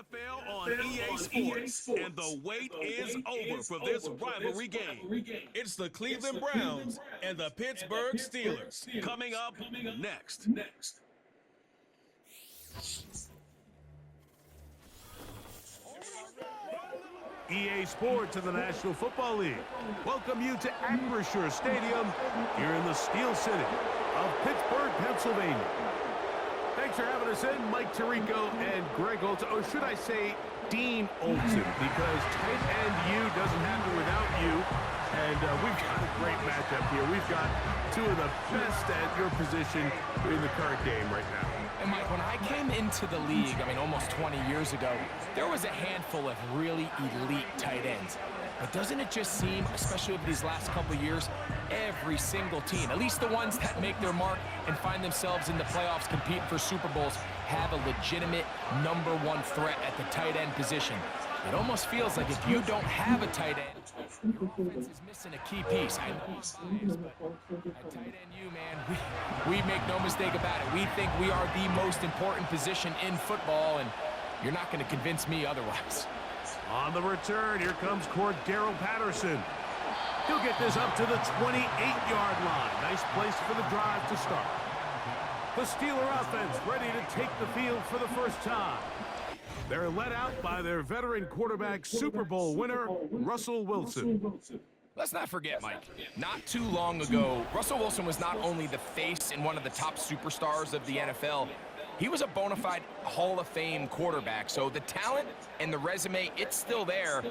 NFL on EA Sports, and the wait is over for this rivalry game. It's the Cleveland Browns and the Pittsburgh Steelers coming up next. EA Sports and the National Football League welcome you to Acrisure Stadium here in the Steel City of Pittsburgh, Pennsylvania. Thanks for having us in, Mike Tirico and Greg Olson, or should I say Dean Olson, because tight end U doesn't happen without you. And we've got a great matchup here. We've got two of the best at your position in the current game right now. And Mike, when I came into the league, almost 20 years ago, there was a handful of really elite tight ends. But doesn't it just seem, especially over these last couple of years, every single team, at least the ones that make their mark and find themselves in the playoffs competing for Super Bowls, have a legitimate #1 threat at the tight end position. It almost feels like if you don't have a tight end, your offense is missing a key piece. I know I'm biased, but at tight end you, man, we make no mistake about it. We think we are the most important position in football, and you're not going to convince me otherwise. On the return, here comes Cordero Patterson. He'll get this up to the 28-yard line. Nice place for the drive to start. The Steeler offense ready to take the field for the first time. They're led out by their veteran quarterback, Super Bowl winner, Russell Wilson. Let's not forget, Mike, not too long ago, Russell Wilson was not only the face and one of the top superstars of the NFL, he was a bona fide Hall of Fame quarterback. So the talent and the resume, it's still there.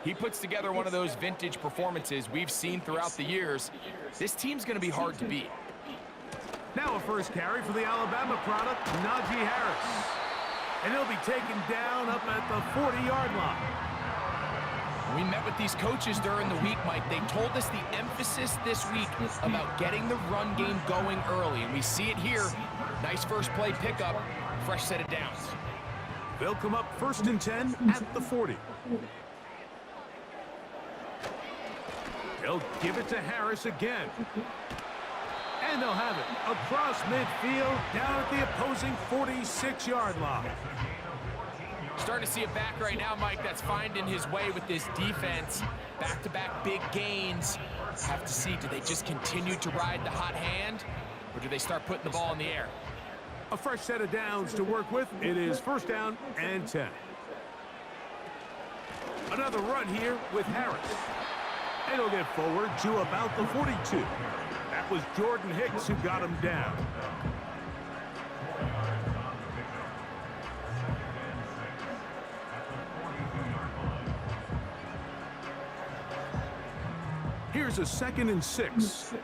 He puts together one of those vintage performances we've seen throughout the years. This team's going to be hard to beat. Now a first carry for the Alabama product, Najee Harris. And he'll be taken down up at the 40-yard line. We met with these coaches during the week, Mike. They told us the emphasis this week about getting the run game going early, and we see it here. Nice first play pickup, fresh set of downs. They'll come up 1st and 10 at the 40. They'll give it to Harris again. And they'll have it across midfield down at the opposing 46-yard line. Starting to see it back right now, Mike, that's finding his way with this defense. Back-to-back big gains. Have to see, do they just continue to ride the hot hand, or do they start putting the ball in the air? A fresh set of downs to work with. It is 1st down and 10. Another run here with Harris. And he'll get forward to about the 42. That was Jordan Hicks who got him down. Here's a 2nd and 6.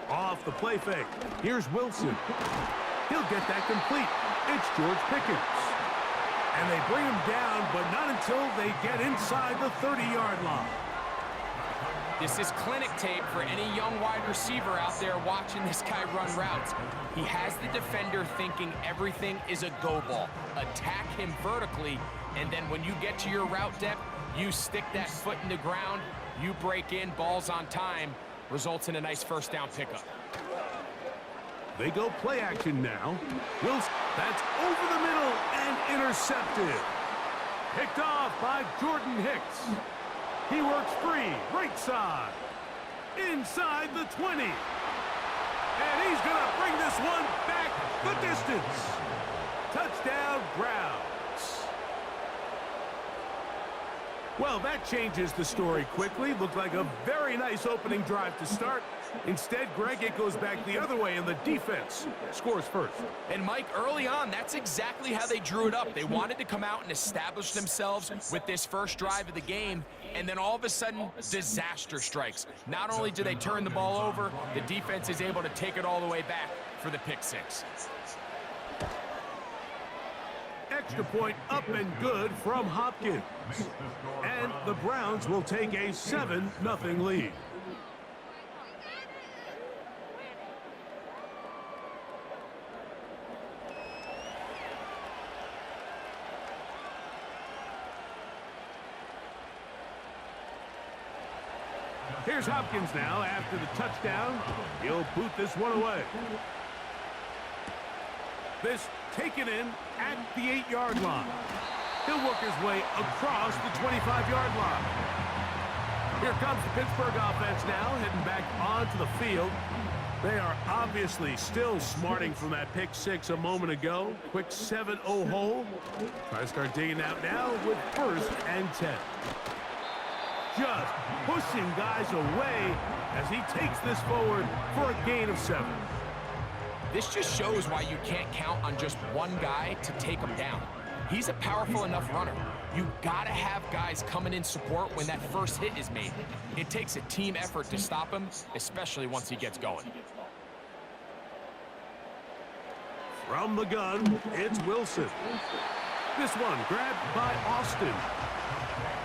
Off the play fake. Here's Wilson. He'll get that complete. It's George Pickens. And they bring him down, but not until they get inside the 30-yard line. This is clinic tape for any young wide receiver out there watching this guy run routes. He has the defender thinking everything is a go ball. Attack him vertically, and then when you get to your route depth, you stick that foot in the ground, you break in, balls on time, results in a nice 1st down pickup. They go play action now. Wilson, that's over the middle and intercepted. Picked off by Jordan Hicks. He works free, right side, inside the 20. And he's going to bring this one back the distance. Touchdown, Browns. Well, that changes the story quickly. Looked like a very nice opening drive to start. Instead, Greg, it goes back the other way, and the defense scores first. And, Mike, early on, that's exactly how they drew it up. They wanted to come out and establish themselves with this first drive of the game, and then all of a sudden, disaster strikes. Not only do they turn the ball over, the defense is able to take it all the way back for the pick 6. Extra point up and good from Hopkins. And the Browns will take a 7-0 lead. Here's Hopkins now after the touchdown. He'll boot this one away. This taken in at the 8-yard line. He'll work his way across the 25-yard line. Here comes the Pittsburgh offense now, heading back onto the field. They are obviously still smarting from that pick six a moment ago. Quick 7-0 hole. Try to start digging out now with 1st and 10. Just pushing guys away as he takes this forward for a gain of 7. This just shows why you can't count on just one guy to take him down. He's a powerful enough runner. You gotta have guys coming in support when that first hit is made. It takes a team effort to stop him, especially once he gets going. From the gun, it's Wilson. This one grabbed by Austin.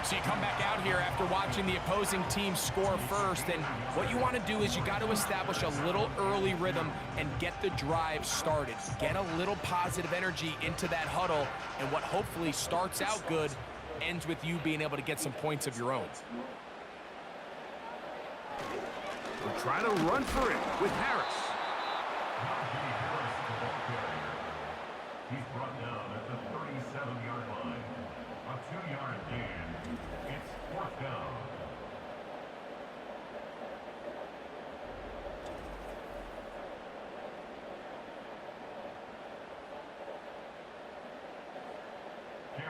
So you come back out here after watching the opposing team score first, and what you want to do is you got to establish a little early rhythm and get the drive started. Get a little positive energy into that huddle, and what hopefully starts out good ends with you being able to get some points of your own. We'll try to run for it with Harris. He's brought down at the 37-yard line. A 2-yard gain. It's 4th down.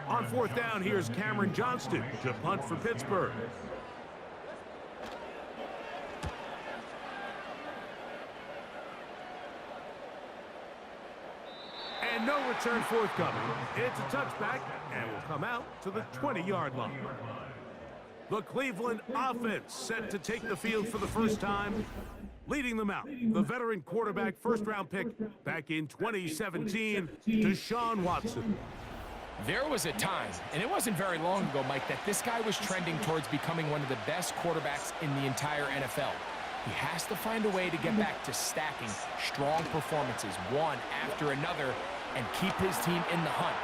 On 4th down, here's Cameron Johnston to punt for Pittsburgh. And no return forthcoming. It's a touchback and will come out to the 20-yard line. The Cleveland offense set to take the field for the first time. Leading them out, the veteran quarterback first-round pick back in 2017, Deshaun Watson. There was a time, and it wasn't very long ago, Mike, that this guy was trending towards becoming one of the best quarterbacks in the entire NFL. He has to find a way to get back to stacking strong performances, one after another, and keep his team in the hunt.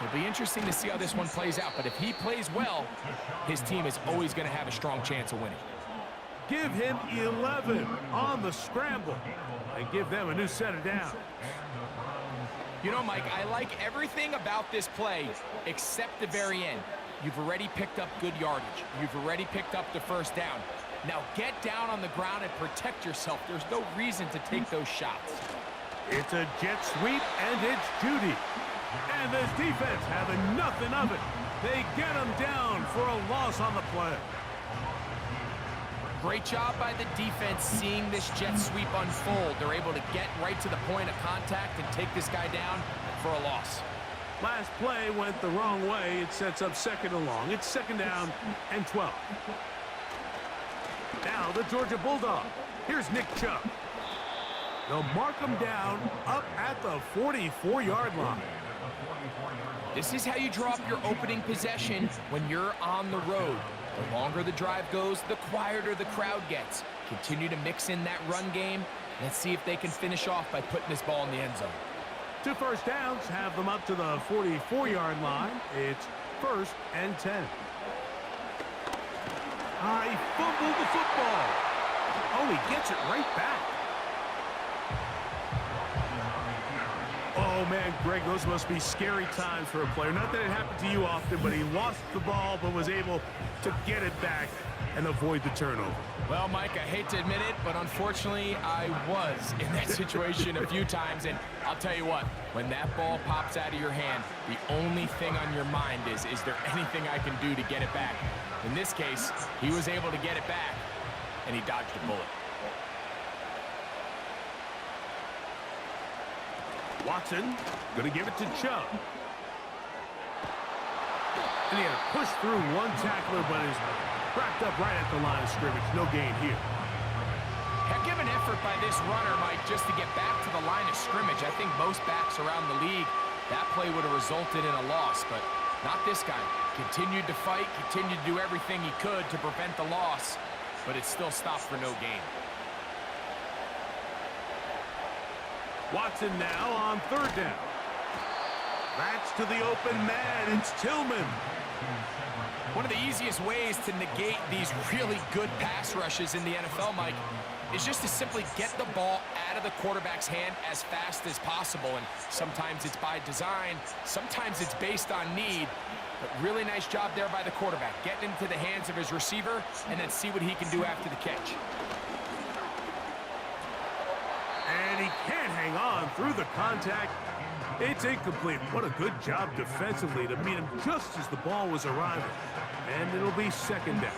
It'll be interesting to see how this one plays out, but if he plays well, his team is always going to have a strong chance of winning. Give him 11 on the scramble and give them a new set of downs. You know, Mike, I like everything about this play except the very end. You've already picked up good yardage. You've already picked up the first down. Now get down on the ground and protect yourself. There's no reason to take those shots. It's a jet sweep, and it's Judy. And this defense having nothing of it. They get him down for a loss on the play. Great job by the defense seeing this jet sweep unfold. They're able to get right to the point of contact and take this guy down for a loss. Last play went the wrong way. It sets up 2nd and long. It's 2nd down and 12. Now the Georgia Bulldog. Here's Nick Chubb. They'll mark him down up at the 44-yard line. This is how you draw up your opening possession when you're on the road. The longer the drive goes, the quieter the crowd gets. Continue to mix in that run game. Let's see if they can finish off by putting this ball in the end zone. 2 first downs have them up to the 44-yard line. It's 1st and 10. He fumbled the football. Oh, he gets it right back. Oh, man, Greg, those must be scary times for a player. Not that it happened to you often, but he lost the ball but was able to get it back and avoid the turnover. Well, Mike, I hate to admit it, but unfortunately, I was in that situation a few times, and I'll tell you what, when that ball pops out of your hand, the only thing on your mind is there anything I can do to get it back? In this case, he was able to get it back, and he dodged a bullet. Watson going to give it to Chubb. And he had to push through one tackler, but is wrapped up right at the line of scrimmage. No gain here. Heck of an effort by this runner, Mike, just to get back to the line of scrimmage. I think most backs around the league, that play would have resulted in a loss, but not this guy. Continued to fight, continued to do everything he could to prevent the loss, but it still stopped for no gain. Watson now on 3rd down. That's to the open man. It's Tillman. One of the easiest ways to negate these really good pass rushes in the NFL, Mike, is just to simply get the ball out of the quarterback's hand as fast as possible. And sometimes it's by design, sometimes it's based on need. But really nice job there by the quarterback, getting into the hands of his receiver and then see what he can do after the catch. And he can't hang on through the contact. It's incomplete. What a good job defensively to meet him just as the ball was arriving. And it'll be second down.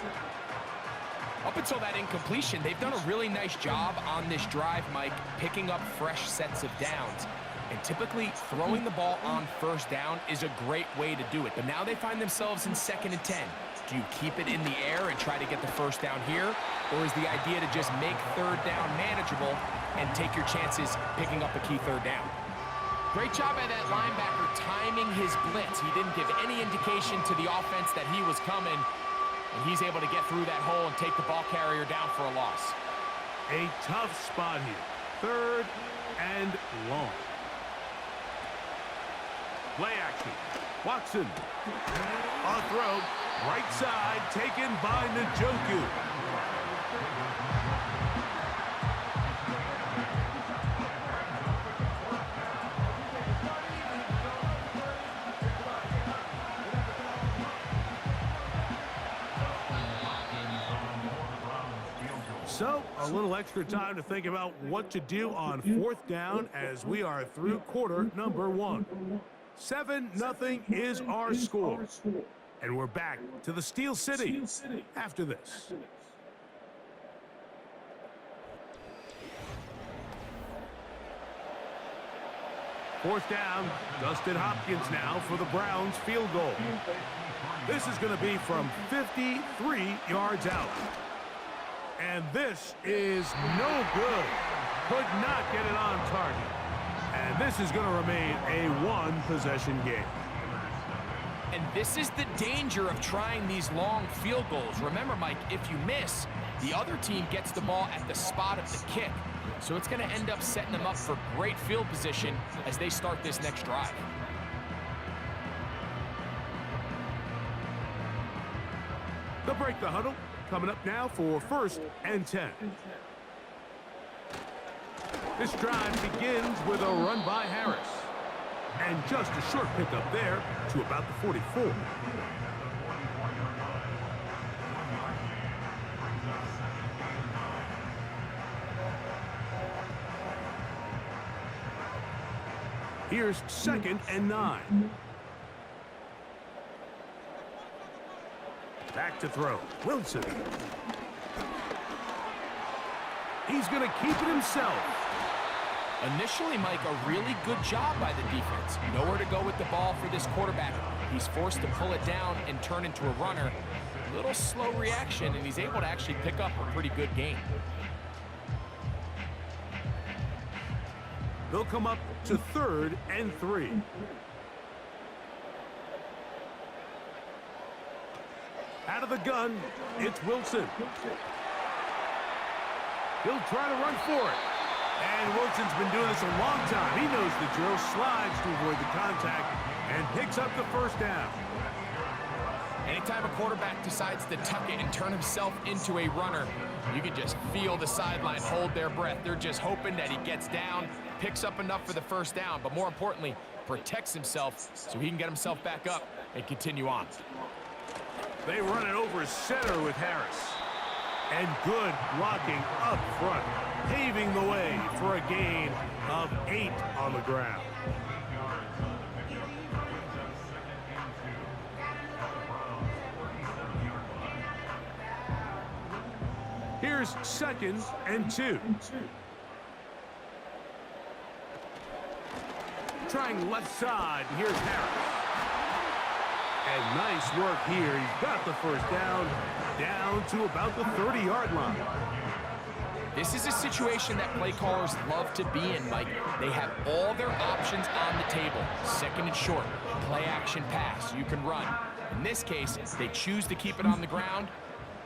Up until that incompletion, they've done a really nice job on this drive, Mike, picking up fresh sets of downs. And typically, throwing the ball on first down is a great way to do it. But now they find themselves in 2nd and 10. Do you keep it in the air and try to get the first down here? Or is the idea to just make third down manageable and take your chances picking up a key third down? Great job by that linebacker timing his blitz. He didn't give any indication to the offense that he was coming. And he's able to get through that hole and take the ball carrier down for a loss. A tough spot here. 3rd and long. Play action. Watson. On throw. Right side. Taken by Njoku. So, a little extra time to think about what to do on 4th down as we are through quarter number 1. 7-0 is our score. And we're back to the Steel City after this. Fourth down, Dustin Hopkins now for the Browns field goal. This is going to be from 53 yards out. And this is no good. Could not get it on target. And this is going to remain a one-possession game. And this is the danger of trying these long field goals. Remember, Mike, if you miss, the other team gets the ball at the spot of the kick. So it's going to end up setting them up for great field position as they start this next drive. They'll break the huddle. Coming up now for 1st and 10. This drive begins with a run by Harris. And just a short pickup there to about the 44. Here's 2nd and 9. Back to throw. Wilson. He's going to keep it himself. Initially, Mike, a really good job by the defense. Nowhere to go with the ball for this quarterback. He's forced to pull it down and turn into a runner. A little slow reaction, and he's able to actually pick up a pretty good gain. They'll come up to 3rd and 3. Out of the gun, it's Wilson. He'll try to run for it. And Wilson's been doing this a long time. He knows the drill, slides to avoid the contact, and picks up the first down. Anytime a quarterback decides to tuck it and turn himself into a runner, you can just feel the sideline hold their breath. They're just hoping that he gets down, picks up enough for the first down, but more importantly, protects himself so he can get himself back up and continue on. They run it over center with Harris. And good blocking up front, paving the way for a gain of 8 on the ground. Here's 2nd and 2. Trying left side, here's Harris. And nice work here. He's got the first down to about the 30-yard line. This is a situation that play callers love to be in, Mike. They have all their options on the table. 2nd and short, play action pass, you can run. In this case, they choose to keep it on the ground,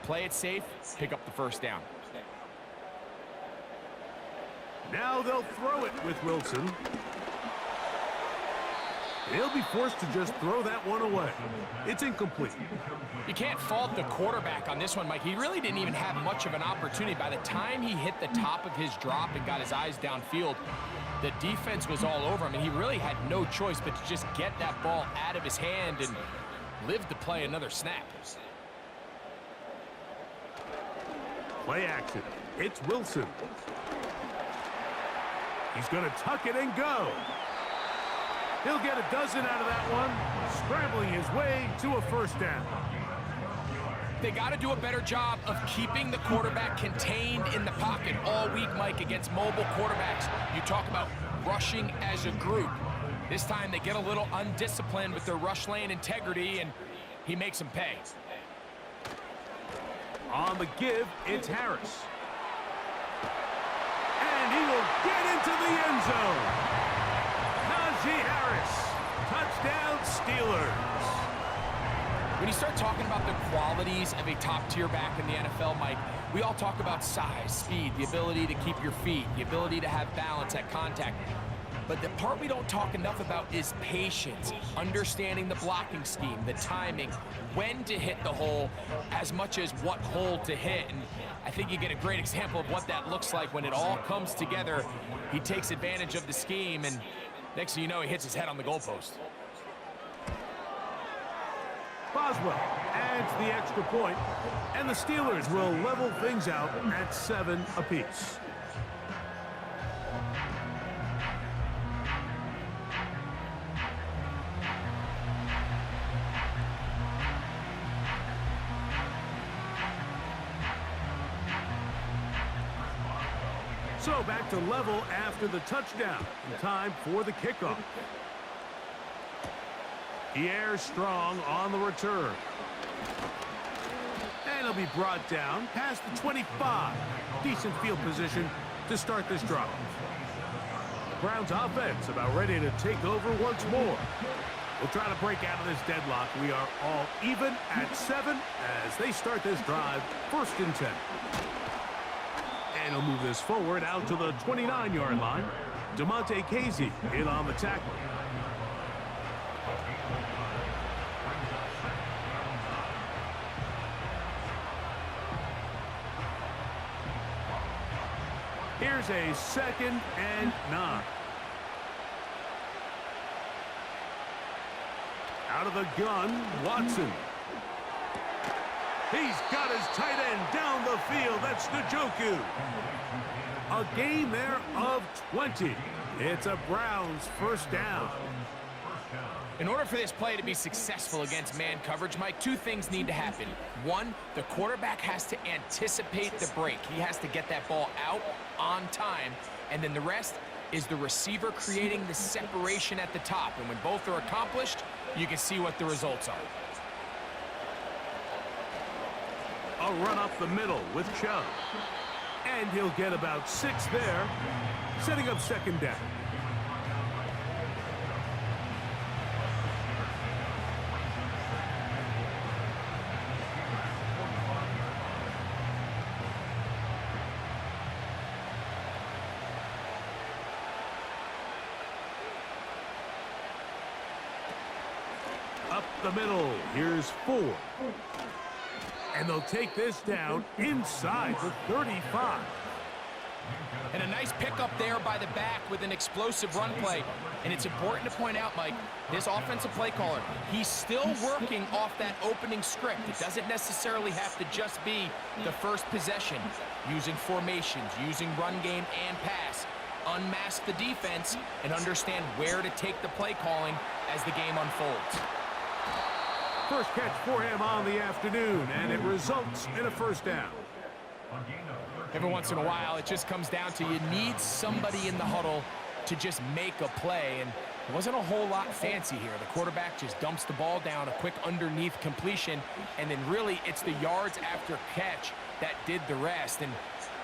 play it safe, pick up the first down. Now they'll throw it with Wilson. He'll be forced to just throw that one away. It's incomplete. You can't fault the quarterback on this one, Mike. He really didn't even have much of an opportunity. By the time he hit the top of his drop and got his eyes downfield, the defense was all over him, and he really had no choice but to just get that ball out of his hand and live to play another snap. Play action. It's Wilson. He's going to tuck it and go. He'll get a dozen out of that one, scrambling his way to a first down. They got to do a better job of keeping the quarterback contained in the pocket all week, Mike, against mobile quarterbacks. You talk about rushing as a group. This time they get a little undisciplined with their rush lane integrity, and he makes them pay. On the give, it's Harris. And he will get into the end zone. Najee Harris, touchdown Steelers. When you start talking about the qualities of a top-tier back in the NFL, Mike, we all talk about size, speed, the ability to keep your feet, the ability to have balance at contact. But the part we don't talk enough about is patience, understanding the blocking scheme, the timing, when to hit the hole, as much as what hole to hit. And I think you get a great example of what that looks like when it all comes together. He takes advantage of the scheme, and next thing you know, he hits his head on the goalpost. Boswell adds the extra point, and the Steelers will level things out at 7 apiece. So back to level after the touchdown. Time for the kickoff. Pierre Strong on the return. And he'll be brought down past the 25. Decent field position to start this drive. Browns offense about ready to take over once more. We'll try to break out of this deadlock. We are all even at 7 as they start this drive, 1st and 10. And he'll move this forward out to the 29-yard line. DeMonte Casey in on the tackle. Here's a 2nd and 9. Out of the gun, Watson. He's got his tight end down the field. That's Njoku. A gain there of 20. It's a Browns 1st down. In order for this play to be successful against man coverage, Mike, 2 things need to happen. 1, the quarterback has to anticipate the break. He has to get that ball out on time. And then the rest is the receiver creating the separation at the top. And when both are accomplished, you can see what the results are. A run up the middle with Chubb. And he'll get about 6 there, setting up 2nd down. Up the middle, here's 4. And they'll take this down inside the 35. And a nice pickup there by the back with an explosive run play. And it's important to point out, Mike, this offensive play caller, he's still working off that opening script. It doesn't necessarily have to just be the first possession. Using formations, using run game and pass. Unmask the defense and understand where to take the play calling as the game unfolds. First catch for him on the afternoon, and it results in a 1st down. Every once in a while, it just comes down to you need somebody in the huddle to just make a play, and it wasn't a whole lot fancy here. The quarterback just dumps the ball down, a quick underneath completion, and then really it's the yards after catch that did the rest, and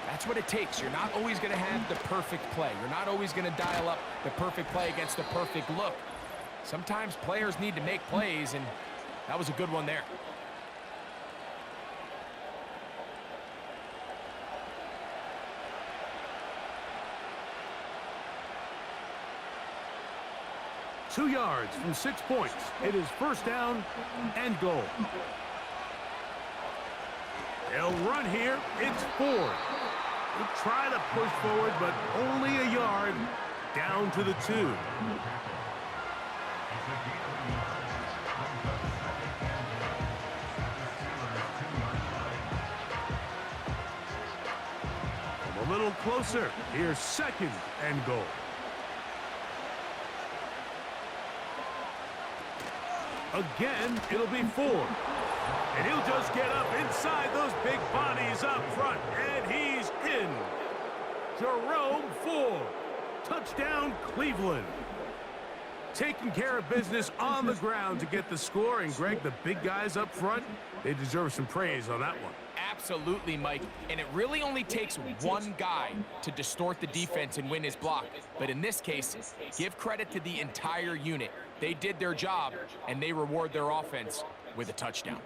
that's what it takes. You're not always going to have the perfect play. You're not always going to dial up the perfect play against the perfect look. Sometimes players need to make plays, and that was a good one there. 2 yards from 6 points. It is first down and goal. They'll run here. It's Ford. He'll try to push forward, but only a yard down to the 2. A little closer. Here's second and goal. Again, it'll be Ford. And he'll just get up inside those big bodies up front. And he's in. Jerome Ford. Touchdown, Cleveland. Taking care of business on the ground to get the score. And, Greg, the big guys up front, they deserve some praise on that one. Absolutely, Mike. And it really only takes one guy to distort the defense and win his block. But in this case, give credit to the entire unit. They did their job, and they reward their offense with a touchdown.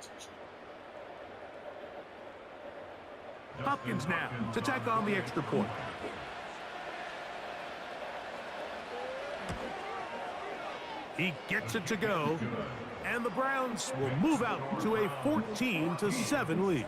Hopkins now to tack on the extra point. He gets it to go, and the Browns will move out to a 14-7 lead.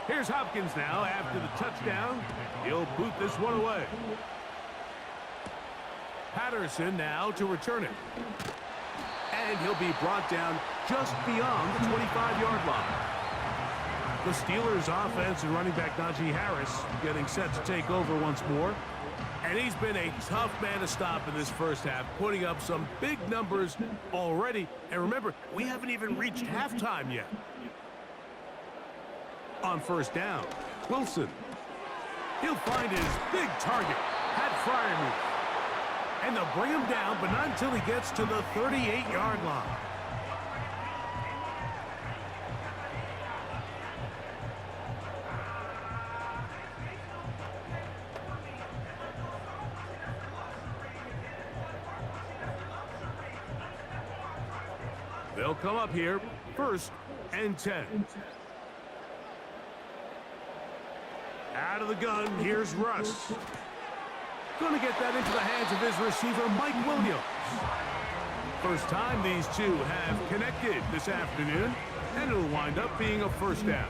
Here's Hopkins now after the touchdown. He'll boot this one away. Patterson now to return it. And he'll be brought down just beyond the 25-yard line. The Steelers' offense and running back Najee Harris getting set to take over once more. And he's been a tough man to stop in this first half, putting up some big numbers already. And remember, we haven't even reached halftime yet. On first down, Wilson. He'll find his big target, Pat Freiermuth. And they'll bring him down, but not until he gets to the 38-yard line. They'll come up here, first and 10. Out of the gun, here's Russ. Going to get that into the hands of his receiver, Mike Williams. First time these two have connected this afternoon, and it'll wind up being a first down.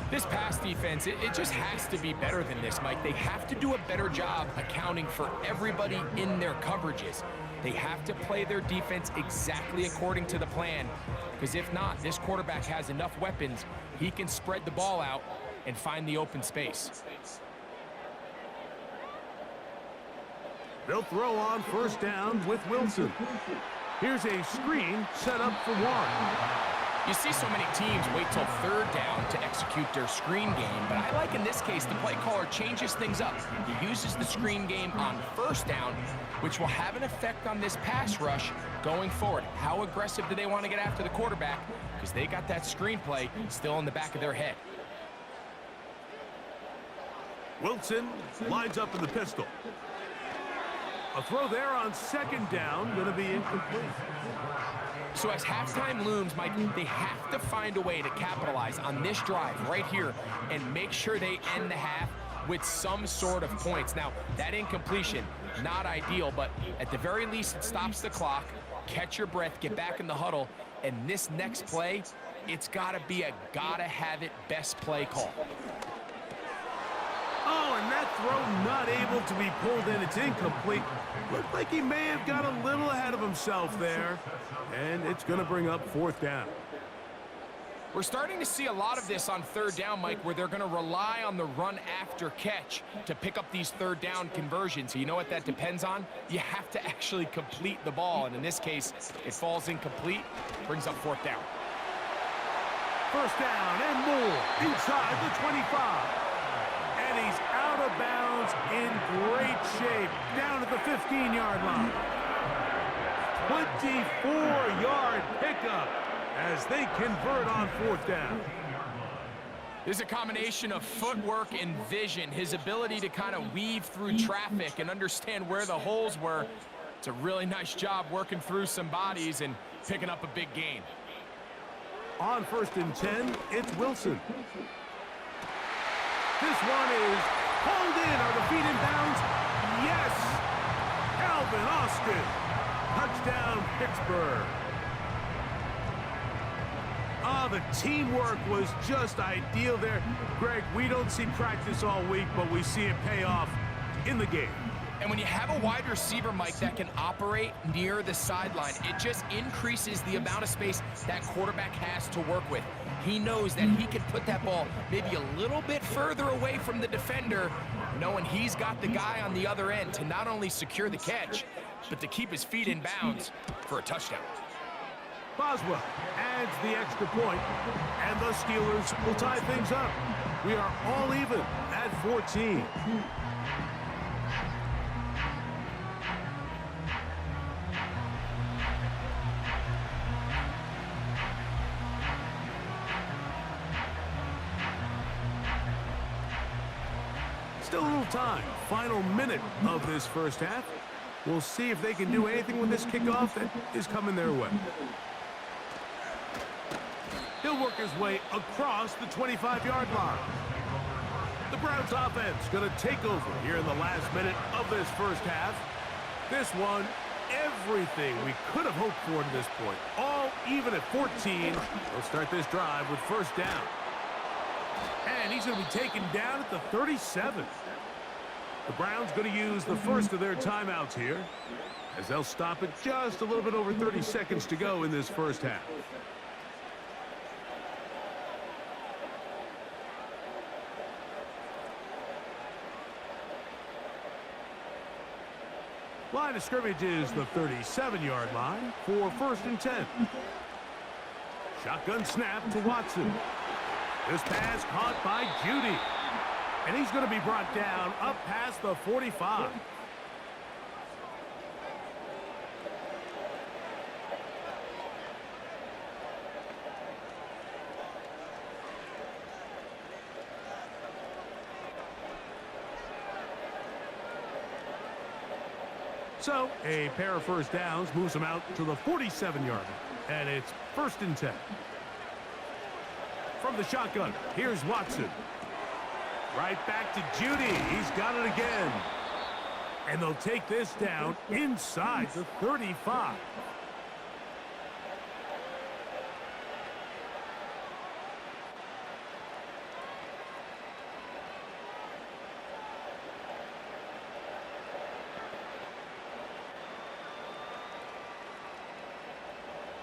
This pass defense, it just has to be better than this, Mike. They have to do a better job accounting for everybody in their coverages. They have to play their defense exactly according to the plan, because if not, this quarterback has enough weapons, he can spread the ball out and find the open space. They'll throw on first down with Wilson. Here's a screen set up for one. You see so many teams wait till third down to execute their screen game, but I like in this case the play caller changes things up. He uses the screen game on first down, which will have an effect on this pass rush going forward. How aggressive do they want to get after the quarterback? Because they got that screen play still in the back of their head. Wilson lines up in the pistol. A throw there on second down, going to be incomplete. So as halftime looms, Mike, they have to find a way to capitalize on this drive right here and make sure they end the half with some sort of points. Now, that incompletion, not ideal, but at the very least, it stops the clock. Catch your breath, get back in the huddle, and this next play, it's got to be a gotta-have-it best play call. Oh, and that throw not able to be pulled in. It's incomplete. Looked like he may have got a little ahead of himself there. And it's going to bring up fourth down. We're starting to see a lot of this on third down, Mike, where they're going to rely on the run after catch to pick up these third down conversions. So you know what that depends on? You have to actually complete the ball. And in this case, it falls incomplete, brings up fourth down. First down and more inside the 25. And he's out of bounds in great shape down at the 15-yard line. 24-yard pickup as they convert on fourth down. There's a combination of footwork and vision, his ability to kind of weave through traffic and understand where the holes were It's a really nice job working through some bodies and picking up a big gain. On 1st and 10, it's Wilson. This one is pulled in. Are the feet in bounds? Yes! Calvin Austin. Touchdown, Pittsburgh. Oh, the teamwork was just ideal there. Greg, we don't see practice all week, but we see it pay off in the game. And when you have a wide receiver, Mike, that can operate near the sideline, it just increases the amount of space that quarterback has to work with. He knows that he can put that ball maybe a little bit further away from the defender, knowing he's got the guy on the other end to not only secure the catch, but to keep his feet in bounds for a touchdown. Boswell adds the extra point, and the Steelers will tie things up. We are all even at 14. Still a little time. Final minute of this first half. We'll see if they can do anything with this kickoff that is coming their way. He'll work his way across the 25-yard line. The Browns offense going to take over here in the last minute of this first half. This one, everything we could have hoped for to this point. All even at 14. They'll start this drive with first down. And he's going to be taken down at the 37. The Browns going to use the first of their timeouts here, as they'll stop it just a little bit over 30 seconds to go in this first half. Line of scrimmage is the 37-yard line for 1st and 10. Shotgun snap to Watson. This pass caught by Judy. And he's going to be brought down up past the 45. So, a pair of first downs moves them out to the 47-yard line. And it's 1st and 10. From the shotgun, here's Watson. Right back to Judy. He's got it again. And they'll take this down inside the 35.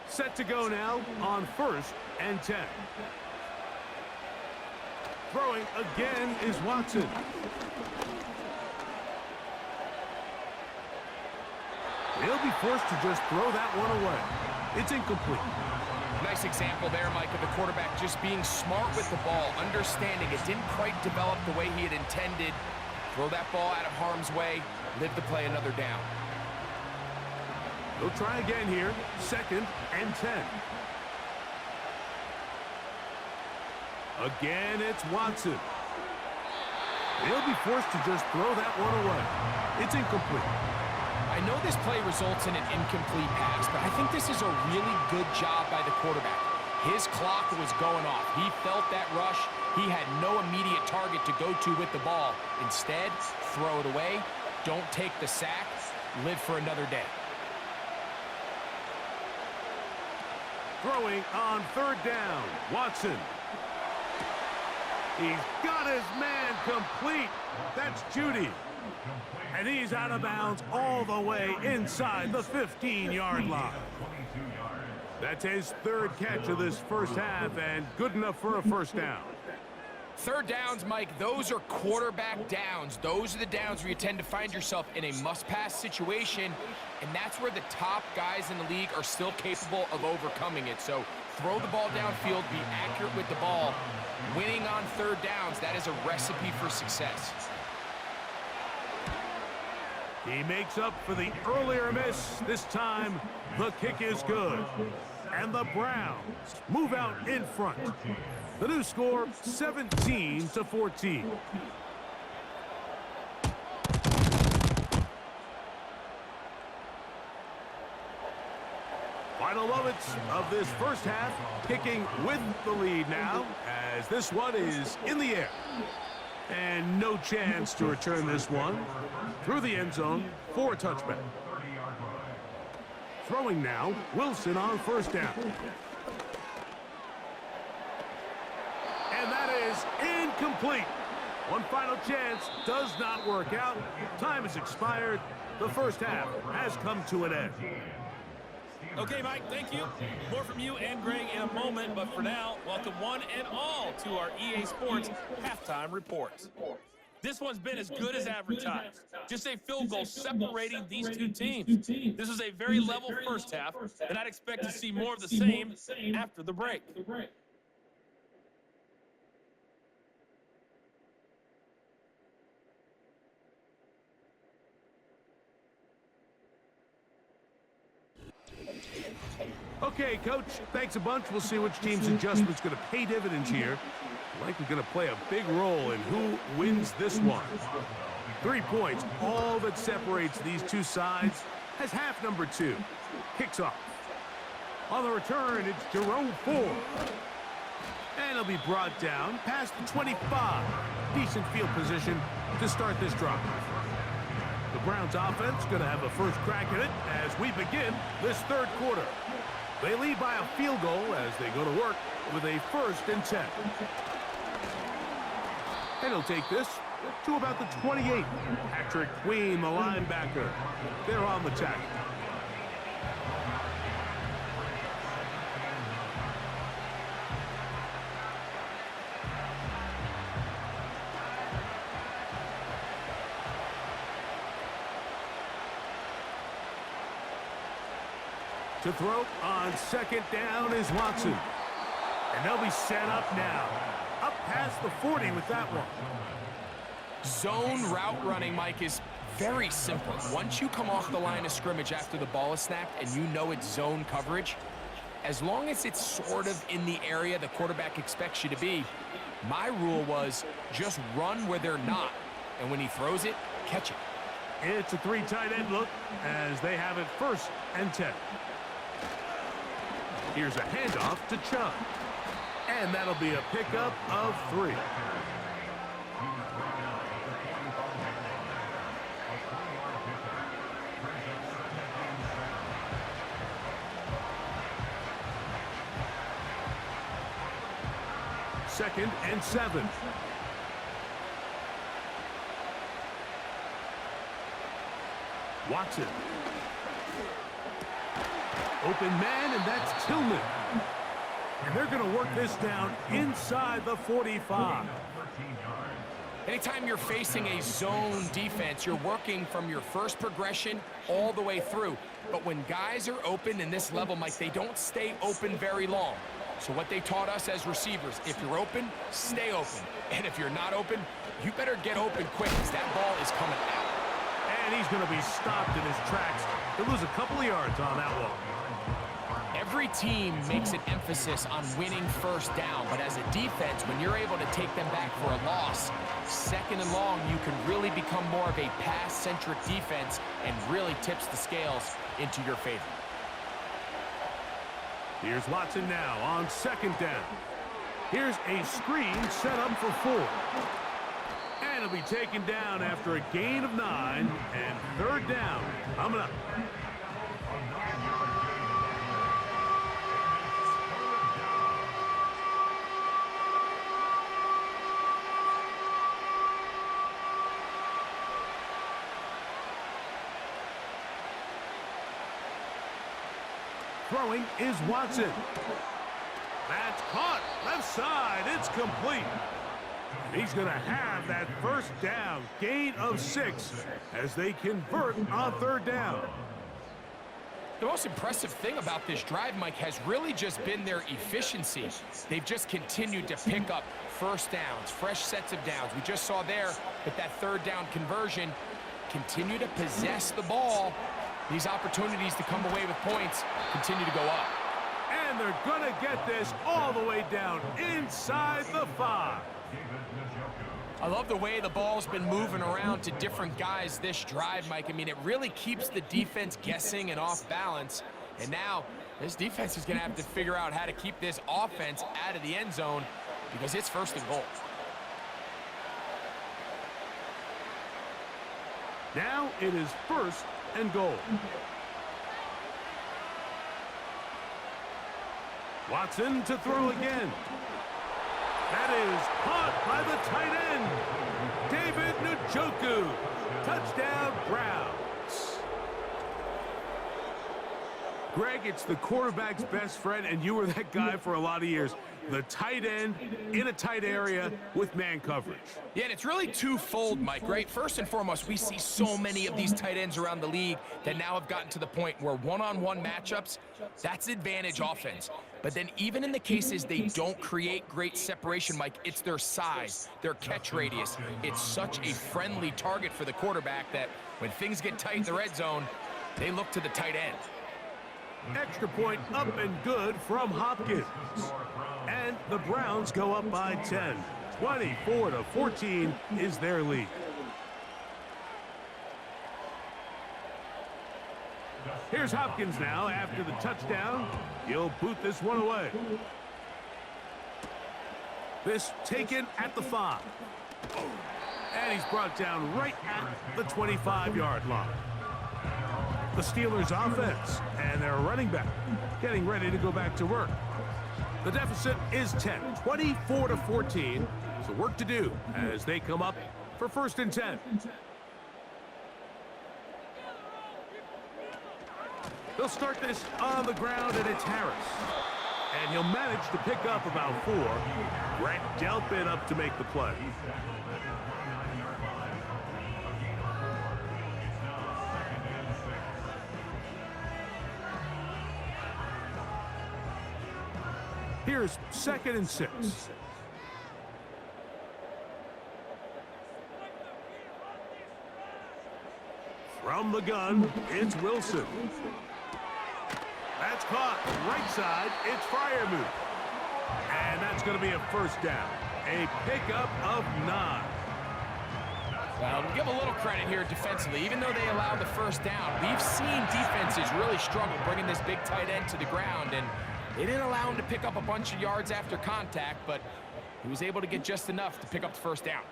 Set to go now on 1st and 10. Throwing again is Watson. He'll be forced to just throw that one away. It's incomplete. Nice example there, Mike, of the quarterback just being smart with the ball, understanding it didn't quite develop the way he had intended. Throw that ball out of harm's way, live to play another down. They'll try again here, 2nd and 10. Again, it's Watson. He'll be forced to just throw that one away. It's incomplete. I know this play results in an incomplete pass, but I think this is a really good job by the quarterback. His clock was going off. He felt that rush. He had no immediate target to go to with the ball. Instead, throw it away. Don't take the sack. Live for another day. Throwing on 3rd down, Watson. He's got his man complete. That's Judy. And he's out of bounds all the way inside the 15-yard line. That's his 3rd catch of this first half and good enough for a first down. 3rd downs, Mike, those are quarterback downs. Those are the downs where you tend to find yourself in a must-pass situation, and that's where the top guys in the league are still capable of overcoming it. So throw the ball downfield, be accurate with the ball. Winning on 3rd downs, that is a recipe for success. He makes up for the earlier miss. This time, the kick is good. And the Browns move out in front. The new score, 17-14. Final moments of this first half, kicking with the lead now, as this one is in the air. And no chance to return this one through the end zone for a touchback. Throwing now, Wilson on first down. And that is incomplete. One final chance does not work out. Time has expired. The first half has come to an end. Okay, Mike, thank you. More from you and Greg in a moment, but for now, welcome one and all to our EA Sports Halftime Reports. This one's been as good as advertised. Just a field goal separating these two teams. This was a very level first half, and I'd expect to see more of the same after the break. Okay, Coach, thanks a bunch. We'll see which team's adjustment's going to pay dividends here. Likely going to play a big role in who wins this one. 3 points, all that separates these two sides, as half number 2 kicks off. On the return, it's Jerome Ford. And he'll be brought down past the 25. Decent field position to start this drive. The Browns offense going to have a first crack at it as we begin this third quarter. They lead by a field goal as they go to work with a 1st and 10. And he'll take this to about the 28. Patrick Queen, the linebacker. They're on the tackle. To throw on second down is Watson. And they'll be set up now. Up past the 40 with that one. Zone route running, Mike, is very simple. Once you come off the line of scrimmage after the ball is snapped and you know it's zone coverage, as long as it's sort of in the area the quarterback expects you to be, my rule was just run where they're not. And when he throws it, catch it. It's a 3 tight end look as they have it 1st and 10. Here's a handoff to Chubb. And that'll be a pickup of 3. Second and 7. Watson. Open man, and that's Tillman. And they're going to work this down inside the 45. Anytime you're facing a zone defense, you're working from your first progression all the way through. But when guys are open in this level, Mike, they don't stay open very long. So what they taught us as receivers, if you're open, stay open. And if you're not open, you better get open quick because that ball is coming out. And he's going to be stopped in his tracks. He'll lose a couple of yards on that one. Every team makes an emphasis on winning first down, but as a defense, when you're able to take them back for a loss, second and long, you can really become more of a pass-centric defense and really tips the scales into your favor. Here's Watson now on second down. Here's a screen set up for 4. And he'll be taken down after a gain of 9 and 3rd down coming up. Throwing is Watson. That's caught. Left side. It's complete. And he's going to have that 1st down. Gain of 6 as they convert on 3rd down. The most impressive thing about this drive, Mike, has really just been their efficiency. They've just continued to pick up first downs, fresh sets of downs. We just saw there with that 3rd down conversion, continue to possess the ball. These opportunities to come away with points continue to go up. And they're going to get this all the way down inside the 5. I love the way the ball's been moving around to different guys this drive, Mike. I mean, it really keeps the defense guessing and off balance. And now This defense is going to have to figure out how to keep this offense out of the end zone because it's 1st and goal. Now it is 1st and goal. Watson to throw again. That is caught by the tight end, David Njoku. Touchdown, Browns. Greg, it's the quarterback's best friend, and you were that guy for a lot of years. The tight end in a tight area with man coverage. Yeah, and it's really twofold, Mike, right? First and foremost, we see so many of these tight ends around the league that now have gotten to the point where one-on-one matchups, that's advantage offense. But then even in the cases they don't create great separation, Mike, it's their size, their catch radius. It's such a friendly target for the quarterback that when things get tight in the red zone, they look to the tight end. Extra point up and good from Hopkins. And the Browns go up by 10. 24-14 is their lead. Here's Hopkins now after the touchdown. He'll boot this one away. This taken at the 5. And he's brought down right at the 25-yard line. The Steelers offense and their running back getting ready to go back to work. The deficit is 10, 24-14. So work to do as they come up for 1st and 10. They'll start this on the ground, and it's Harris. And he'll manage to pick up about 4. Brett Delpit up to make the play. Here's 2nd and 6. From the gun, it's Wilson. That's caught. Right side, it's Freiermuth. And that's going to be a 1st down. A pickup of 9. Well, we'll give a little credit here defensively. Even though they allowed the 1st down, we've seen defenses really struggle bringing this big tight end to the ground, and they didn't allow him to pick up a bunch of yards after contact, but he was able to get just enough to pick up the 1st down.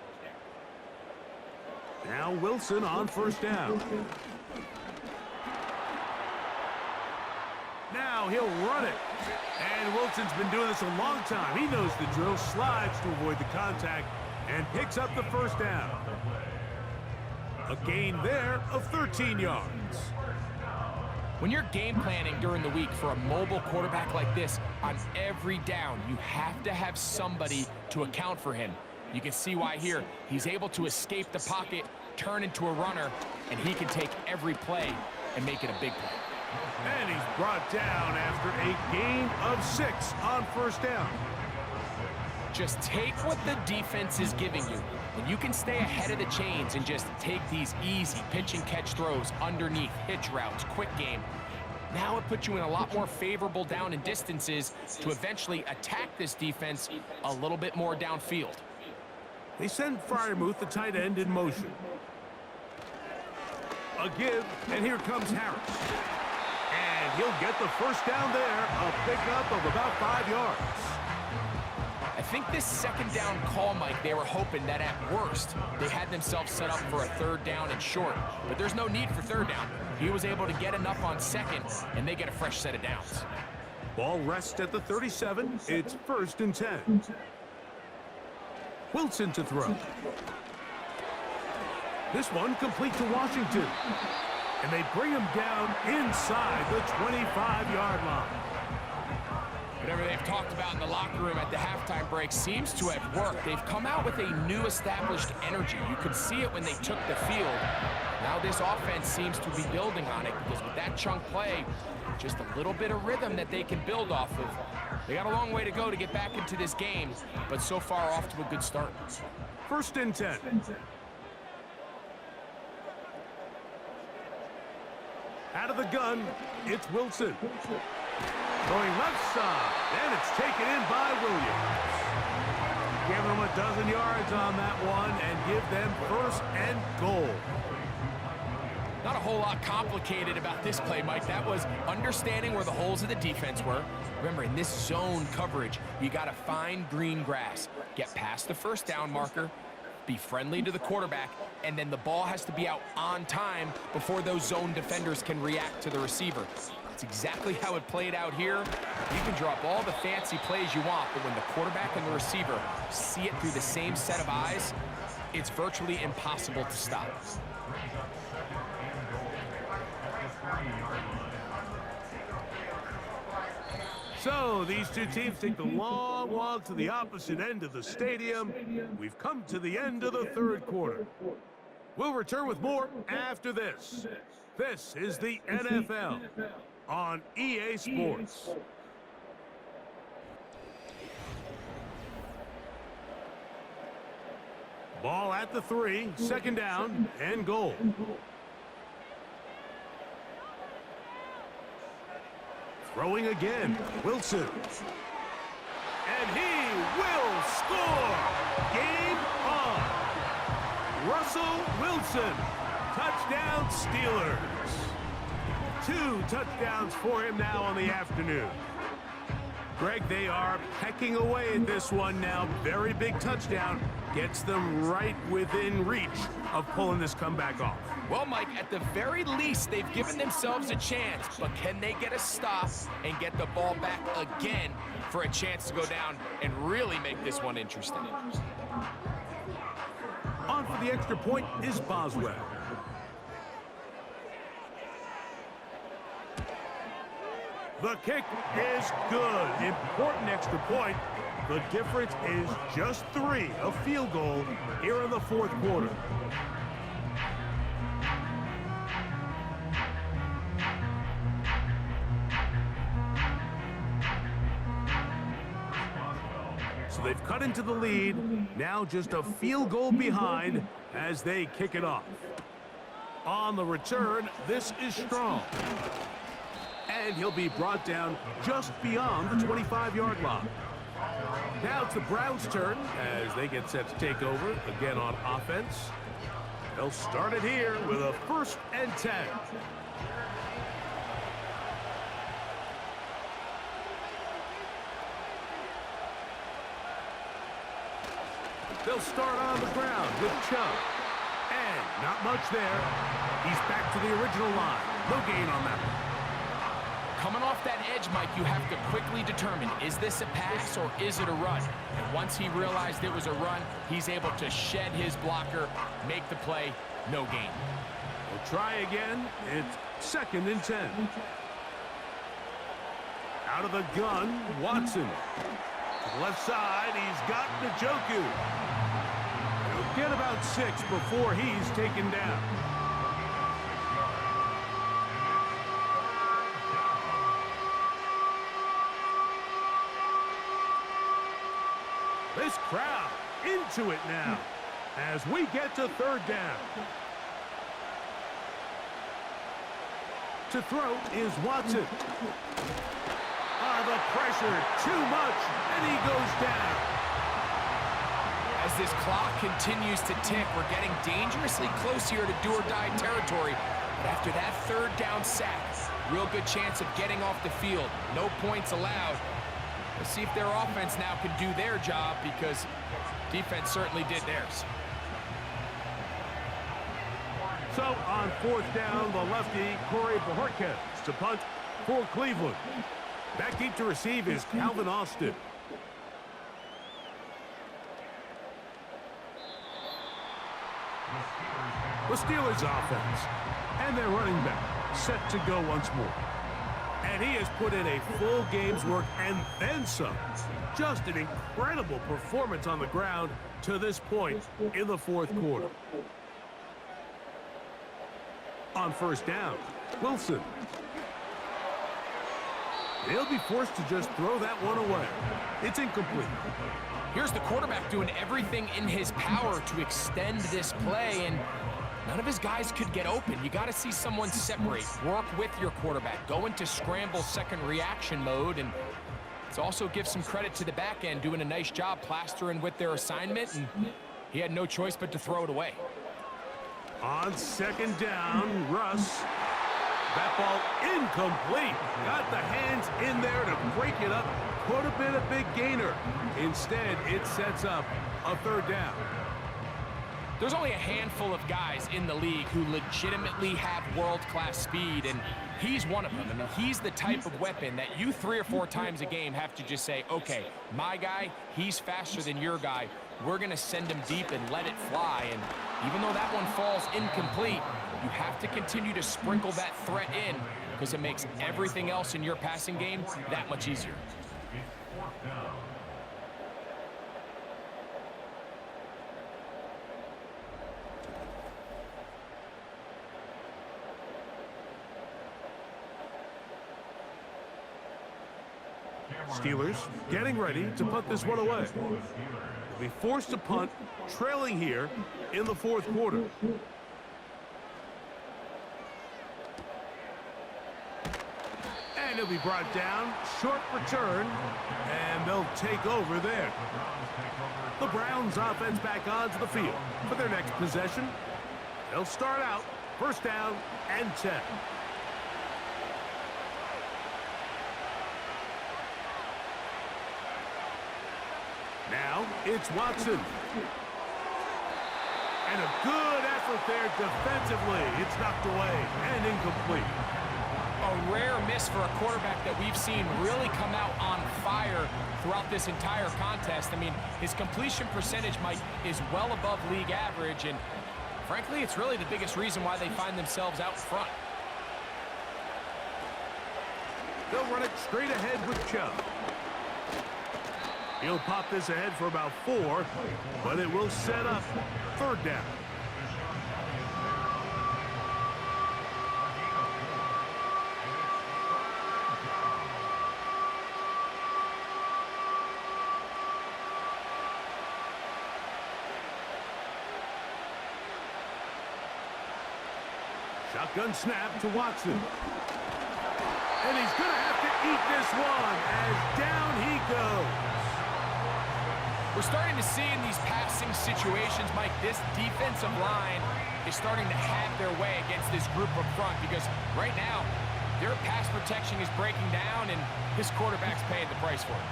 Now Wilson on 1st down. Now he'll run it. And Wilson's been doing this a long time. He knows the drill, slides to avoid the contact, and picks up the 1st down. A gain there of 13 yards. When you're game planning during the week for a mobile quarterback like this, on every down, you have to have somebody to account for him. You can see why here. He's able to escape the pocket, turn into a runner, and he can take every play and make it a big play. And he's brought down after a gain of 6 on 1st down. Just take what the defense is giving you, and you can stay ahead of the chains and just take these easy pitch and catch throws underneath, hitch routes, quick game. Now it puts you in a lot more favorable down and distances to eventually attack this defense a little bit more downfield. They send Freiermuth, the tight end, in motion. A give, and here comes Harris. And he'll get the 1st down there, a pickup of about 5 yards. I think this 2nd down call, Mike, they were hoping that at worst they had themselves set up for a 3rd down and short. But there's no need for 3rd down. He was able to get enough on 2nd, and they get a fresh set of downs. Ball rests at the 37. It's 1st and 10. Wilson to throw. This one complete to Washington. And they bring him down inside the 25-yard line. Whatever they've talked about in the locker room at the halftime break seems to have worked. They've come out with a new established energy. You could see it when they took the field. Now this offense seems to be building on it because with that chunk play, just a little bit of rhythm that they can build off of. They got a long way to go to get back into this game, but so far off to a good start. 1st and 10. Out of the gun, it's Wilson. Going left side, and it's taken in by Williams. Give them a dozen yards on that one and give them 1st and goal. Not a whole lot complicated about this play, Mike. That was understanding where the holes of the defense were. Remember, in this zone coverage, you got to find green grass. Get past the first down marker, be friendly to the quarterback, and then the ball has to be out on time before those zone defenders can react to the receiver. That's exactly how it played out here. You can drop all the fancy plays you want, but when the quarterback and the receiver see it through the same set of eyes, it's virtually impossible to stop. So these two teams take the long walk to the opposite end of the stadium. We've come to the end of the third quarter. We'll return with more after this. This is the NFL on EA Sports. Ball at the 3, second down and goal. Throwing again, Wilson. And he will score! Game on! Russell Wilson, touchdown Steelers. 2 touchdowns for him now on the afternoon. Greg, they are pecking away at this one now. Very big touchdown. Gets them right within reach of pulling this comeback off. Well, Mike, at the very least, they've given themselves a chance, but can they get a stop and get the ball back again for a chance to go down and really make this one interesting? On for the extra point is Boswell. The kick is good. Important extra point. The difference is just 3, a field goal here in the fourth quarter. So they've cut into the lead. Now just a field goal behind as they kick it off. On the return, this is Strong. And he'll be brought down just beyond the 25-yard line. Now it's the Browns' turn as they get set to take over again on offense. They'll start it here with a 1st and 10. They'll start on the ground with Chubb. And not much there. He's back to the original line. No gain on that one. Coming off that edge, Mike, you have to quickly determine, is this a pass or is it a run? And once he realized it was a run, he's able to shed his blocker, make the play, no gain. We'll try again. It's 2nd and 10. Out of the gun, Watson. To the left side, he's got Njoku. He'll get about 6 before he's taken down. This crowd into it now as we get to 3rd down. To throw is Watson. The pressure, too much, and he goes down. As this clock continues to tick, we're getting dangerously close here to do-or-die territory. But after that 3rd down sack, real good chance of getting off the field. No points allowed. Let's see if their offense now can do their job, because defense certainly did theirs. So on 4th down, the lefty, Corey Bojorquez to punt for Cleveland. Back deep to receive is Calvin Austin. The Steelers offense. And their running back set to go once more. And he has put in a full game's work and then some. Just an incredible performance on the ground to this point in the 4th quarter. On 1st down, Wilson. They'll be forced to just throw that one away. It's incomplete. Here's the quarterback doing everything in his power to extend this play, and none of his guys could get open. You got to see someone separate, work with your quarterback, go into scramble second reaction mode, and let's also give some credit to the back end doing a nice job plastering with their assignment, and he had no choice but to throw it away. On second down, Russ. That ball incomplete. Got the hands in there to break it up. Could have been a big gainer. Instead, it sets up a third down. There's only a handful of guys in the league who legitimately have world-class speed, and he's one of them. I mean, he's the type of weapon that you 3 or 4 times a game have to just say, okay, my guy, he's faster than your guy. We're going to send him deep and let it fly. And even though that one falls incomplete, you have to continue to sprinkle that threat in because it makes everything else in your passing game that much easier. Steelers getting ready to punt this one away. They'll be forced to punt, trailing here in the fourth quarter. And he'll be brought down. Short return. And they'll take over there. The Browns offense back onto the field for their next possession. They'll start out first down and 10. Now it's Watson. And a good effort there defensively. It's knocked away and incomplete. A rare miss for a quarterback that we've seen really come out on fire throughout this entire contest. I mean, his completion percentage, Mike, is well above league average, and frankly, it's really the biggest reason why they find themselves out front. They'll run it straight ahead with Chubb. He'll pop this ahead for about 4, but it will set up third down. Shotgun snap to Watson. And he's going to have to eat this one as down he goes. We're starting to see in these passing situations, Mike, this defensive line is starting to have their way against this group up front because right now, their pass protection is breaking down and this quarterback's paying the price for it.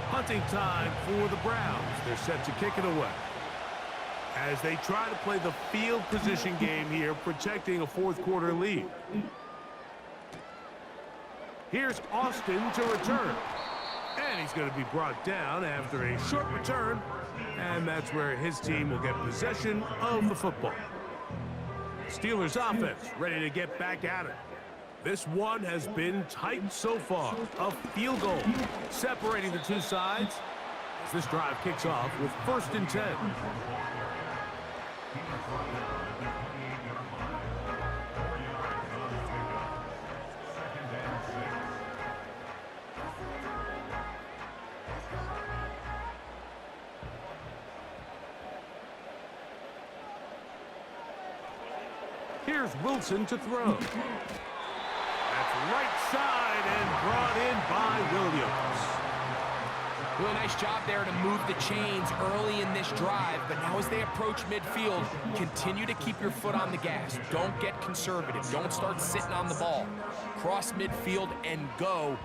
Punting time for the Browns. They're set to kick it away. As they try to play the field position game here, protecting a fourth quarter lead. Here's Austin to return. And he's going to be brought down after a short return. And that's where his team will get possession of the football. Steelers offense ready to get back at it. This one has been tight so far. A field goal separating the two sides as this drive kicks off with 1st and 10. Here's Wilson to throw. That's right side and brought in by Williams. Really nice job there to move the chains early in this drive, but now as they approach midfield, continue to keep your foot on the gas. Don't get conservative. Don't start sitting on the ball. Cross midfield and go.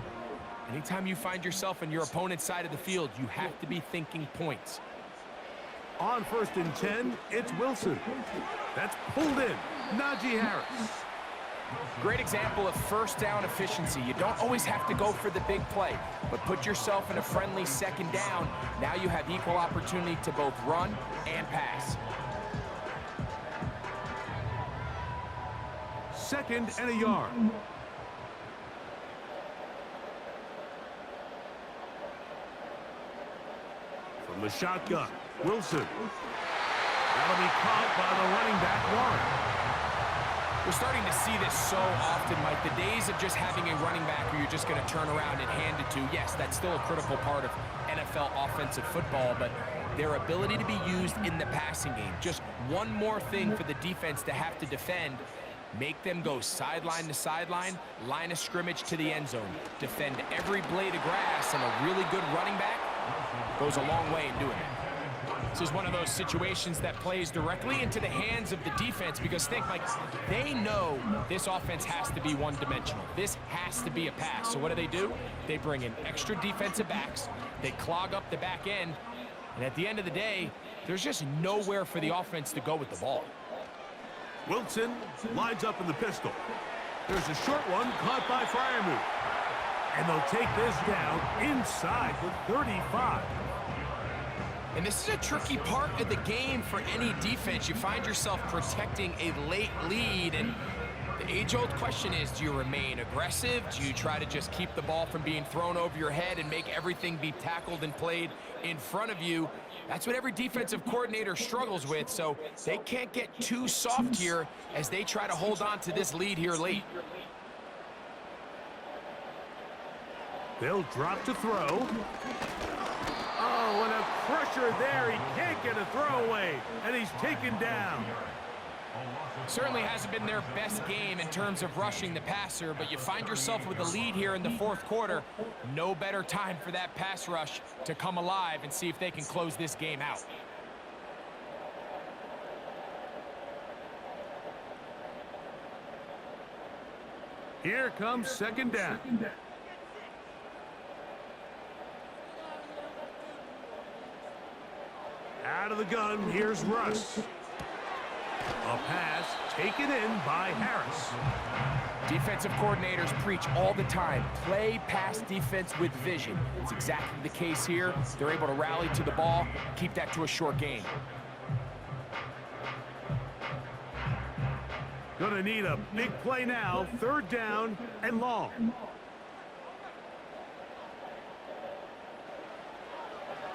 Anytime you find yourself on your opponent's side of the field, you have to be thinking points. On 1st and 10, it's Wilson. That's pulled in. Najee Harris. Great example of first down efficiency. You don't always have to go for the big play, but put yourself in a friendly second down. Now you have equal opportunity to both run and pass. 2nd and a yard. From the shotgun, Wilson. That'll be caught by the running back, Warren. We're starting to see this so often, Mike. The days of just having a running back where you're just going to turn around and hand it to, yes, that's still a critical part of NFL offensive football, but their ability to be used in the passing game. Just one more thing for the defense to have to defend. Make them go sideline to sideline, line of scrimmage to the end zone. Defend every blade of grass, and a really good running back goes a long way in doing that. This is one of those situations that plays directly into the hands of the defense because think, Mike, they know this offense has to be one-dimensional. This has to be a pass. So what do? They bring in extra defensive backs. They clog up the back end. And at the end of the day, there's just nowhere for the offense to go with the ball. Wilson lines up in the pistol. There's a short one caught by Freiermuth. And they'll take this down inside the 35. And this is a tricky part of the game for any defense. You find yourself protecting a late lead, and the age-old question is, do you remain aggressive? Do you try to just keep the ball from being thrown over your head and make everything be tackled and played in front of you? That's what every defensive coordinator struggles with, so they can't get too soft here as they try to hold on to this lead here late. They'll drop to throw. Oh, and a crusher there. He can't get a throwaway, and he's taken down. Certainly hasn't been their best game in terms of rushing the passer, but you find yourself with a lead here in the fourth quarter. No better time for that pass rush to come alive and see if they can close this game out. Here comes second down. Out of the gun, here's Russ. A pass taken in by Harris. Defensive coordinators preach all the time, play pass defense with vision. It's exactly the case here. They're able to rally to the ball, keep that to a short game. Gonna need a big play now, third down and long.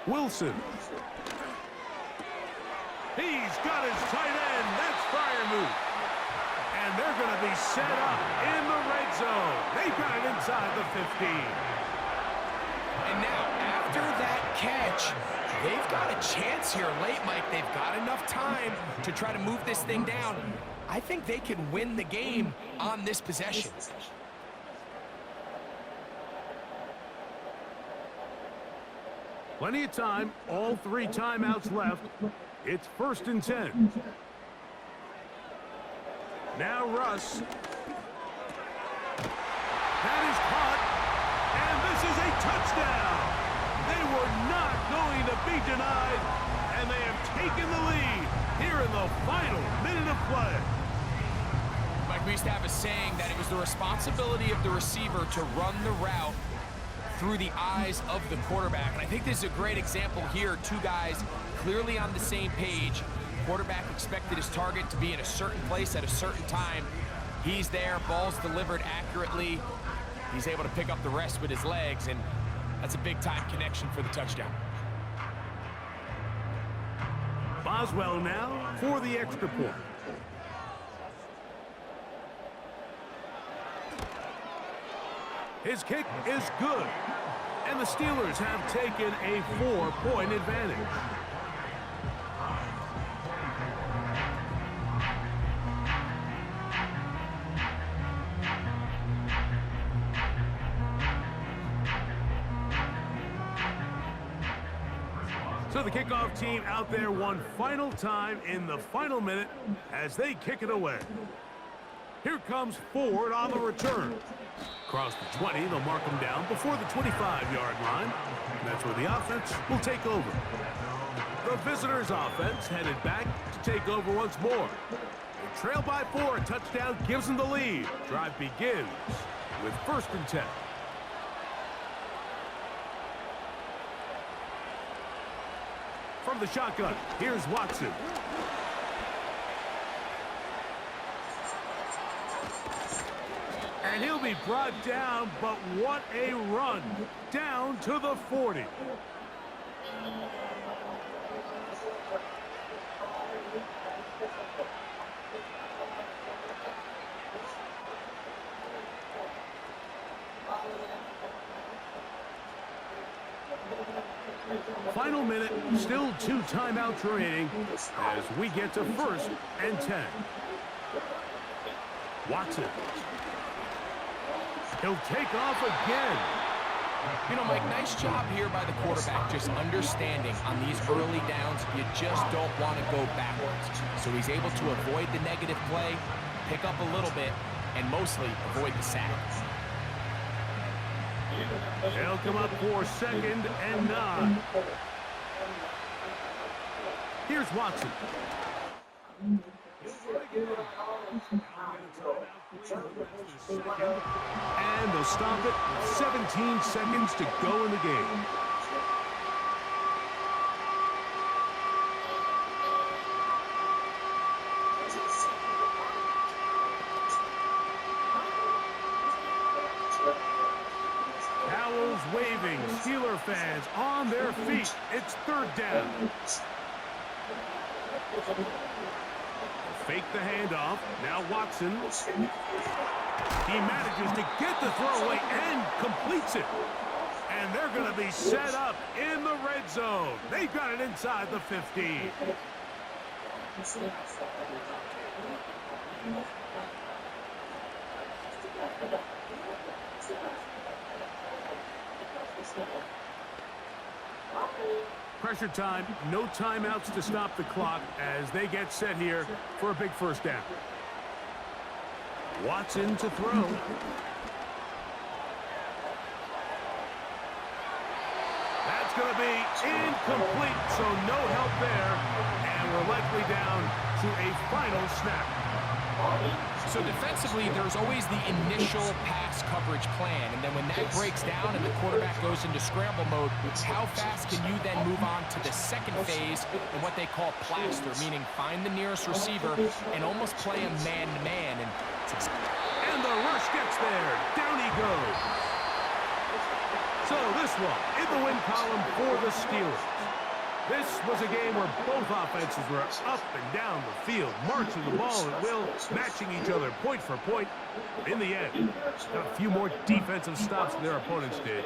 Wilson. He's got his tight end. That's Freiermuth. And they're going to be set up in the red zone. They got it inside the 15. And now, after that catch, they've got a chance here late, Mike. They've got enough time to try to move this thing down. I think they can win the game on this possession. Plenty of time. All 3 timeouts left. It's 1st and 10. Now Russ. That is caught. And this is a touchdown. They were not going to be denied. And they have taken the lead here in the final minute of play. Mike, we used to have a saying that it was the responsibility of the receiver to run the route through the eyes of the quarterback. And I think this is a great example here. 2 guys clearly on the same page. Quarterback expected his target to be in a certain place at a certain time. He's there, ball's delivered accurately. He's able to pick up the rest with his legs, and that's a big-time connection for the touchdown. Boswell now for the extra point. His kick is good, and the Steelers have taken a 4-point advantage. So the kickoff team out there one final time in the final minute as they kick it away. Here comes Ford on the return. Across the 20, they'll mark him down before the 25-yard line. And that's where the offense will take over. The visitors' offense headed back to take over once more. They trail by 4, a touchdown gives them the lead. Drive begins with 1st and 10. From the shotgun, here's Watson. And he'll be brought down, but what a run down to the 40. Final minute, still 2 timeouts remaining as we get to 1st and 10. Watson. He'll take off again. You know, Mike, nice job here by the quarterback just understanding on these early downs you just don't want to go backwards. So he's able to avoid the negative play, pick up a little bit, and mostly avoid the sack. They'll come up for 2nd and 9. Here's Watson. And they'll stop it with 17 seconds to go in the game. Towels waving, Steeler fans on their feet. It's 3rd down. Fake the handoff. Now Watson. He manages to get the throw away and completes it. And they're going to be set up in the red zone. They've got it inside the 15. Pressure time, no timeouts to stop the clock as they get set here for a big 1st down. Watson to throw. That's going to be incomplete, so no help there, and we're likely down to a final snap. So defensively, there's always the initial pass coverage plan, and then when that breaks down and the quarterback goes into scramble mode, how fast can you then move on to the second phase in what they call plaster, meaning find the nearest receiver and almost play him man-to-man. And the rush gets there. Down he goes. So this one in the win column for the Steelers. This was a game where both offenses were up and down the field, marching the ball at will, matching each other point for point. In the end, got a few more defensive stops than their opponents did.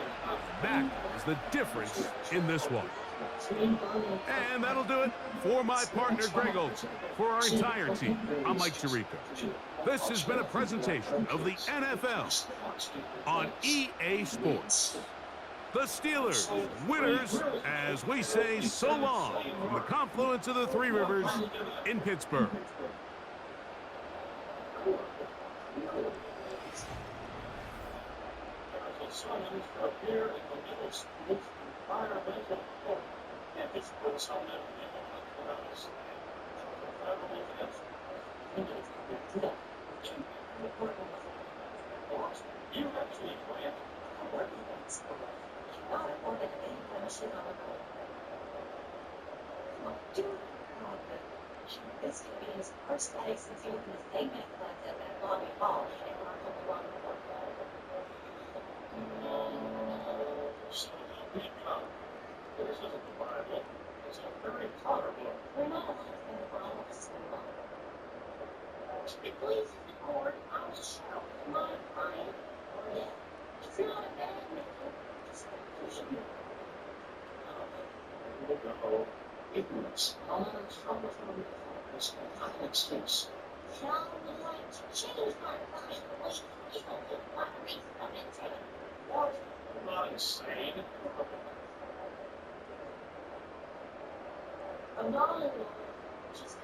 That is the difference in this one. And that'll do it for my partner, Greg Olson. For our entire team, I'm Mike Tirico. This has been a presentation of the NFL on EA Sports. The Steelers, winners, as we say so long from the confluence of the Three Rivers in Pittsburgh. This could be his first day since he opened his name at that lobby ball. This isn't the Bible. It's a very tolerable. We're not in the Bible. It pleases the Lord, I'll shout my crying. Or yeah, it's not a bad matter. Just pushing you. Ignorance. All the trouble from this excuse. Shall we like to change my mind? He will give one reason of it. Or I'm not insane. I'm not in love. Just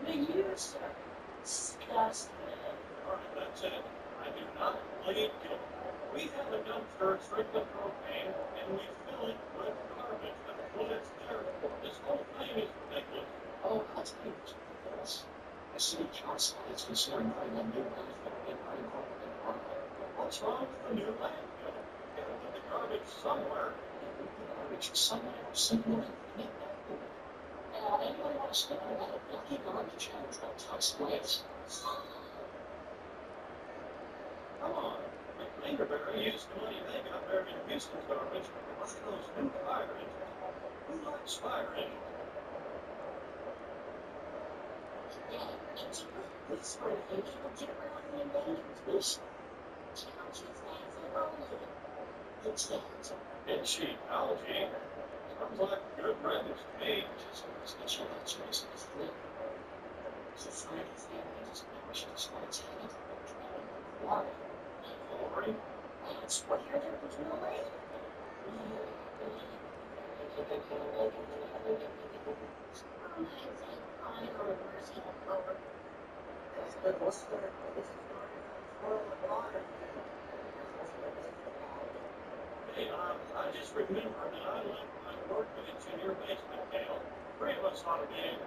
the years, sir. Disgusting. All right, that's it. I do not plead guilty. We have a dumpster strictly propane, and we fill it with garbage. Well, it's there. This whole thing is ridiculous. Oh, that's ridiculous. I see Johnson is concerned by the new landfill in my apartment. What's wrong with the new landfill? Gotta put the garbage somewhere. The garbage is somewhere. Simple and anyone wants to know about a blocky garbage and don't touch waste. Come on. Lingerberry used the money they got buried in Houston's garbage. Look at those new fire engines. Who likes fire engines? This sort of thing people get around the endangered species. Challenges lands and rolling. It's and cheap algae. Sounds like good breakfast to me. Just a chill out choice is the society's families should just want to tell it. Water. Glory. That's what you're doing to the lake. Hey, I just remember that I worked with a junior baseball camp. Three of us ought to be